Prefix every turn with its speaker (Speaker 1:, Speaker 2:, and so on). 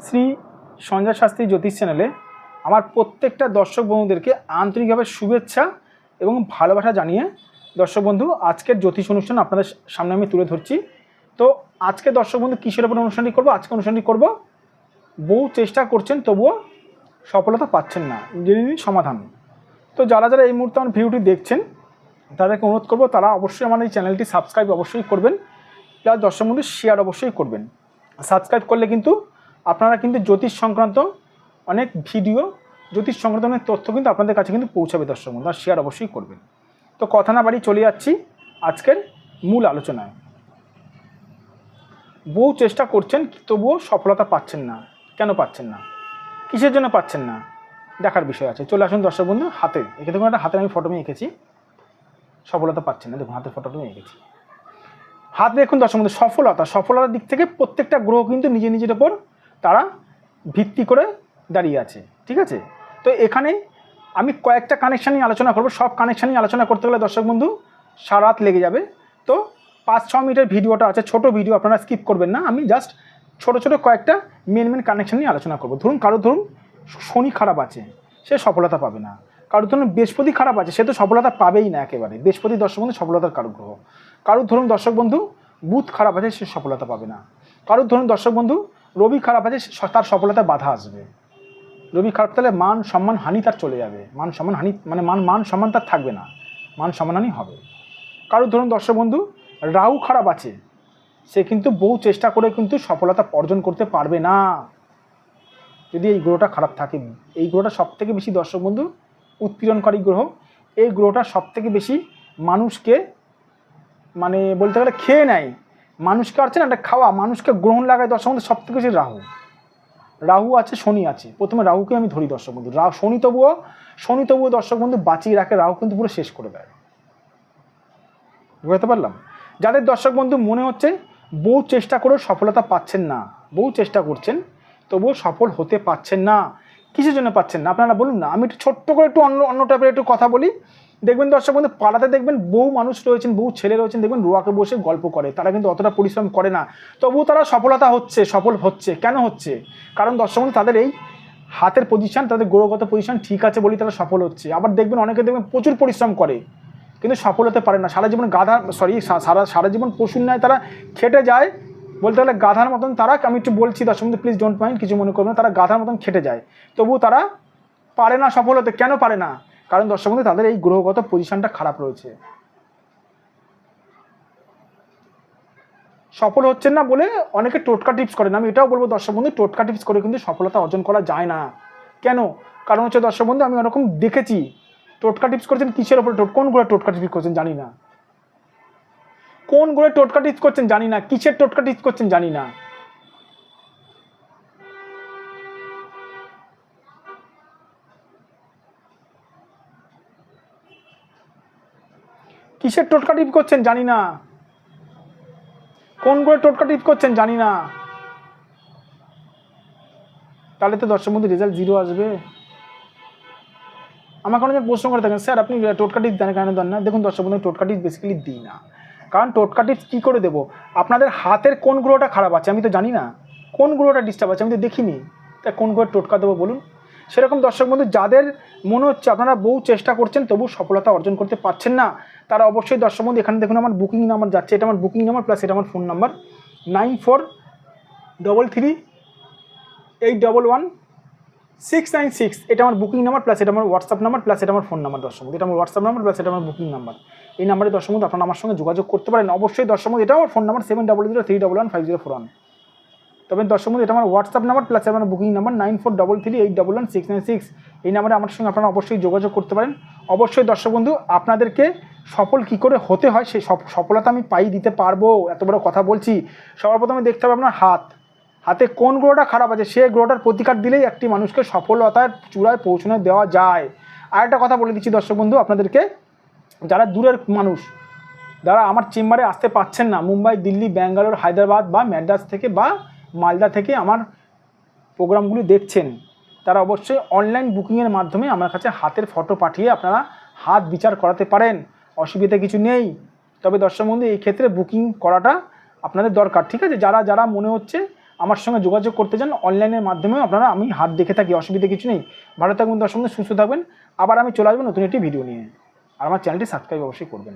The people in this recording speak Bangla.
Speaker 1: শ্রী সঞ্জয় শাস্ত্রী জ্যোতিষ চ্যানেলে আমার প্রত্যেকটা দর্শক বন্ধুদেরকে আন্তরিকভাবে শুভেচ্ছা এবং ভালোবাসা জানিয়ে দর্শক বন্ধু আজকের জ্যোতিষ অনুষ্ঠান আপনাদের সামনে আমি তুলে ধরছি। তো আজকে দর্শক বন্ধু কিসের উপর অনুষ্ঠানটি করব? আজকে অনুষ্ঠানটি করব বহু চেষ্টা করছেন তবুও সফলতা পাচ্ছেন না, জেনে নিন সমাধান। তো যারা যারা এই মুহূর্তে আমার ভিডিওটি দেখছেন তাদেরকে অনুরোধ করব তারা অবশ্যই আমার এই চ্যানেলটি সাবস্ক্রাইব অবশ্যই করবেন, প্লাস দর্শক বন্ধু শেয়ার অবশ্যই করবেন। সাবস্ক্রাইব করলে কিন্তু আপনারা কিন্তু জ্যোতিষ সংক্রান্ত অনেক ভিডিও, জ্যোতিষ সংক্রান্ত অনেক তথ্য কিন্তু আপনাদের কাছে কিন্তু পৌঁছাবে দর্শক বন্ধু, আর শেয়ার অবশ্যই করবেন। তো কথা না বাড়ি চলে যাচ্ছি আজকের মূল আলোচনায়। বহু চেষ্টা করছেন তবুও সফলতা পাচ্ছেন না, কেন পাচ্ছেন না, কিসের জন্য পাচ্ছেন না, দেখার বিষয় আছে। চলে আসুন দর্শক বন্ধু, হাতে এঁকে দেখুন, একটা হাতের আমি ফটো নিয়ে এঁকেছি, সফলতা পাচ্ছেন না, দেখুন হাতের ফটোটা নিয়ে এঁকেছি। হাত দেখুন দর্শক বন্ধু, সফলতার দিক থেকে প্রত্যেকটা গ্রহ কিন্তু নিজের ওপর তারা ভিত্তি করে দাঁড়িয়ে আছে, ঠিক আছে। তো এখানে আমি কয়েকটা কানেকশান নিয়ে আলোচনা করব। সব কানেকশান নিয়ে আলোচনা করতে গেলে দর্শক বন্ধু সারা রাত লেগে যাবে। তো 5-6 মিনিটের ভিডিওটা আছে, ছোট ভিডিও, আপনারা স্কিপ করবেন না। আমি জাস্ট ছোট কয়েকটা মেন কানেকশান নিয়ে আলোচনা করব। ধরুন ধরুন শনি খারাপ আছে, সে সফলতা পাবে না। কারোর ধরুন বৃহস্পতি খারাপ আছে, সে তো সফলতা পাবেই না একেবারে। বৃহস্পতি দর্শক বন্ধু সফলতার কারক গ্রহ। কারোর ধরুন দর্শক বন্ধু বুধ খারাপ আছে, সে সফলতা পাবে না। কারোর ধরুন দর্শক বন্ধু রবি খারাপ আছে, তার সফলতায় বাধা আসবে। রবি খারাপ তাহলে মান সম্মান হানি তার চলে যাবে, মান সম্মান হানি মানে মান সম্মান তার থাকবে না, মান সম্মানহানি হবে। কারোর ধরুন দর্শক বন্ধু রাহু খারাপ আছে, সে কিন্তু বহু চেষ্টা করে কিন্তু সফলতা অর্জন করতে পারবে না যদি এই গ্রহটা খারাপ থাকে। এই গ্রহটা সবথেকে বেশি দর্শক বন্ধু উৎপীড়নকারী গ্রহ। এই গ্রহটা সবথেকে বেশি মানুষকে মানে বলতে গেলে খেয়ে নেয়, মানুষকে আছে না, একটা খাওয়া, মানুষকে গ্রহণ লাগায় দর্শক বন্ধু সবথেকে বেশি রাহু আছে, শনি আছে। প্রথমে রাহুকে আমি ধরি দর্শক বন্ধু, শনি তবুও দর্শক বন্ধু বাঁচিয়ে রাখে, রাহু কিন্তু পুরো শেষ করে দেয়। বুঝতে পারলাম? যাদের দর্শক বন্ধু মনে হচ্ছে বহু চেষ্টা করেও সফলতা পাচ্ছেন না, বহু চেষ্টা করছেন তবুও সফল হতে পাচ্ছেন না, কিসের জন্য পাচ্ছেন না আপনারা বলুন না। আমি একটু ছোট্ট করে একটু অন্য টাইপের একটু কথা বলি। দেখবেন দর্শক বন্ধু পাড়াতে দেখবেন বহু মানুষ রয়েছেন, বহু ছেলে রয়েছেন, দেখবেন রোয়াকে বসে গল্প করে, তারা কিন্তু অতটা পরিশ্রম করে না, তবুও তারা সফল হচ্ছে। কেন হচ্ছে? কারণ দর্শক বন্ধু তাদের এই হাতের পজিশন, তাদের গ্রহগত পজিশন ঠিক আছে বলেই তারা সফল হচ্ছে। আবার দেখবেন অনেকে দেখবেন প্রচুর পরিশ্রম করে কিন্তু সফল হতে পারে না। সারা জীবন পশুর ন্যায় তারা খেটে যায়, বলতে গেলে গাধার মতন তারা, আমি একটু বলছি দর্শক বন্ধু প্লিজ ডোন্ট মাইন্ড, কিছু মনে করবেন না, তারা গাধার মতন খেটে যায় তবুও তারা পারে না সফল হতে। কেন পারে না? কারণ দর্শক বন্ধু তাদের এই গ্রহগত পজিশনটা খারাপ রয়েছে। সফল হচ্ছেন না বলে অনেকে টোটকা টিপস করেন। আমি এটাও বলবো দর্শক বন্ধু টোটকা টিপস করে কিন্তু সফলতা অর্জন করা যায় না। কেন? কারণ হচ্ছে দর্শক বন্ধু আমি ওরকম দেখেছি টোটকা টিপস করছেন কিসের ওপরে, কোন গ্রহে টোটকা টিপস করছেন জানি না, কোন গ্রহে টোটকা টিপস করছেন জানি না, কিসের টোটকা টিপস করছেন জানি না। কিসের টোটকা টিপস করছেন জানি না, কোন গ্রহে টোটকা টিপস করছেন জানি না। তাহলে তো দর্শক বন্ধু রেজাল্ট 0 আসবে। আমাকে অনেক প্রশ্ন করে থাকেন স্যার আপনি টোটকা টিপস দেন কেন দেন না। দেখুন দর্শক বন্ধু টোটকা টিপস বেসিক্যালি দিই না, কারণ টোটকা টিপস কী করে দেবো? আপনাদের হাতের কোন গ্রহটা খারাপ আছে আমি তো জানি না, কোন গ্রহটা ডিস্টার্ব আছে আমি তো দেখিনি, তাই কোন গ্রহের টোটকা দেবো বলুন? সেরকম দর্শক বন্ধু যাদের মনে হচ্ছে আপনারা বহু চেষ্টা করছেন তবু সফলতা অর্জন করতে পারছেন না, তারা অবশ্যই দর্শক বন্ধু এখানে দেখুন আমার বুকিং নাম্বার যাচ্ছে, এটা আমার বুকিং নাম্বার প্লাস এটা আমার ফোন নাম্বার 9433811696। এটা আমার বুকিং নাম্বার প্লাস এটা আমার হোয়াটসঅ্যাপ নাম্বার প্লাস এটা আমার ফোন নাম্বার দর্শক বন্ধু, এটা আমার হোয়াটসঅ্যাপ নাম্বার প্লাস এটা আমার বুকিং নাম্বার। এই নাম্বারে দর্শক বন্ধু আপনারা আমার সঙ্গে যোগাযোগ করতে পারেন অবশ্যই দর্শক বন্ধু। এটা আমার ফোন নাম্বার 7003115041। তবে দর্শক বন্ধু এটা আমার হোয়াটসঅ্যাপ নাম্বার প্লাস আমার বুকিং নাম্বার 9433811696। এই নাম্বারে আমার সঙ্গে আপনারা অবশ্যই যোগাযোগ করতে পারেন। অবশ্যই দর্শক বন্ধু আপনাদেরকে সফল কী করে হতে হয় সেই সফলতা আমি পাই দিতে পারবো, এত বড় কথা বলছি। সবার প্রথমে দেখতে হবে আপনার হাতে কোন গ্রহটা খারাপ আছে, সে গ্রহটার প্রতিকার দিলেই একটি মানুষকে সফলতার চূড়ায় পৌঁছানো দেওয়া যায়। আর একটা কথা বলে দিচ্ছি দর্শক বন্ধু আপনাদেরকে, যারা দূরের মানুষ, যারা আমার চেম্বারে আসতে পাচ্ছেন না, মুম্বাই, দিল্লি, ব্যাঙ্গালোর, হায়দ্রাবাদ বা ম্যাড্রাস থেকে বা মালদা থেকে আমার প্রোগ্রামগুলি দেখছেন, তারা অবশ্যই অনলাইন বুকিংয়ের মাধ্যমে আমার কাছে হাতের ফটো পাঠিয়ে আপনারা হাত বিচার করাতে পারেন, অসুবিধা কিছু নেই। তবে দর্শক বন্ধু এই ক্ষেত্রে বুকিং করাটা আপনাদের দরকার, ঠিক আছে? যারা মনে হচ্ছে আমার সঙ্গে যোগাযোগ করতে চান অনলাইনের মাধ্যমেও আপনারা আমি হাত দেখে থাকি, অসুবিধা কিছু নেই। ভালো থাকবেন দর্শক বন্ধু, সুস্থ থাকবেন। আবার আমি চলে আসবো নতুন একটি ভিডিও নিয়ে। আর আমার চ্যানেলটি সাবস্ক্রাইব অবশ্যই করবেন।